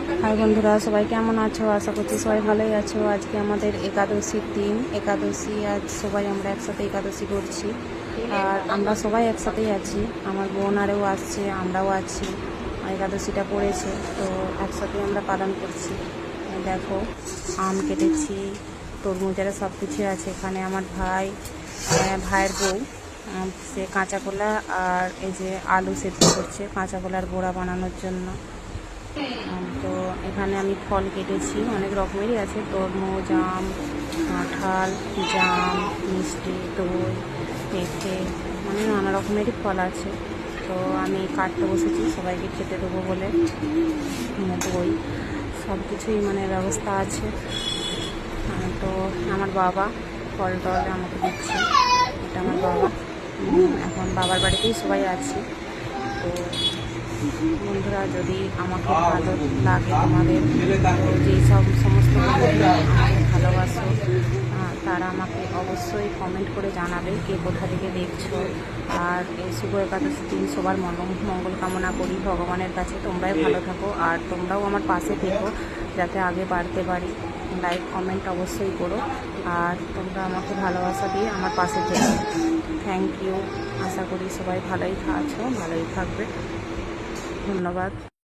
High বন্ধুরা, সবাই কেমন আছো? আশা করছি সবাই ভালোই আছো। আজকে আমাদের একাদশীর দিন, একাদশী। আজ সবাই আমরা একসাথে একাদশী করছি, আর আমরা সবাই একসাথেই আছি। আমার বোন আরেও আসছে, আমরাও আছি। একাদশীটা পড়েছে, তো একসাথে আমরা পালন করছি। দেখো, আম কেটেছি, তরমুজেরা সব কিছুই আছে এখানে। আমার ভাইয়ের বউ সে কাঁচা কলা আর এই যে আলু সেদ্ধ করছে কাঁচা কলার বড়া বানানোর জন্য। তো এখানে আমি ফল কেটেছি, অনেক রকমেরই আছে, তরমুজ, আম, কাঁঠাল, জাম, মিষ্টি, দই, পেঁপে, মানে নানা রকমেরই ফল আছে। তো আমি কাটতে বসেছি সবাইকে খেতে দেবো বলে। দই সব কিছুই মানে ব্যবস্থা আছে। তো আমার বাবা ফল টল আমাকে দিচ্ছে, এটা আমার বাবা। এখন বাবার বাড়িতেই সবাই আছি। তো বন্ধুরা, যদি আমাকে ভালো লাগে তোমাদের, তো যেই সমস্ত বন্ধুরা আমাকে ভালোবাসো, তারা আমাকে অবশ্যই কমেন্ট করে জানাবে কে কোথা থেকে দেখছো। আর এই শুভ একাদশীর দিন সবার মঙ্গল কামনা করি ভগবানের কাছে। তোমরাই ভালো থাকো, আর তোমরাও আমার পাশে থেকো যাতে আগে বাড়তে পারি। লাইক কমেন্ট অবশ্যই করো, আর তোমরা আমাকে ভালোবাসা দিয়ে আমার পাশে থেকো। Thank you. আশা করি সবাই ভালোই আছো, ভালোই থাকবে। ধন্যবাদ।